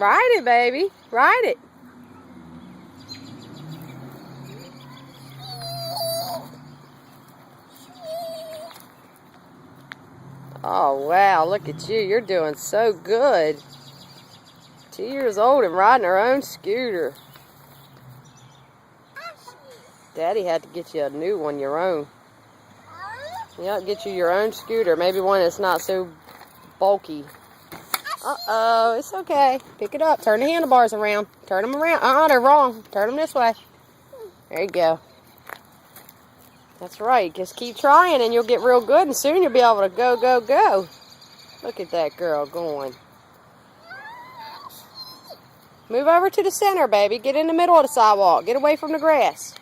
Ride it, baby. Ride it. Oh, wow. Look at you. You're doing so good. 2 years old and riding her own scooter. Daddy had to get you a new one, your own. Yeah, get you your own scooter. Maybe one that's not so bulky. Uh-oh, it's okay. Pick it up. Turn the handlebars around. Turn them around. They're wrong. Turn them this way. There you go. That's right. Just keep trying and you'll get real good and soon you'll be able to go, go, go. Look at that girl going. Move over to the center, baby. Get in the middle of the sidewalk. Get away from the grass.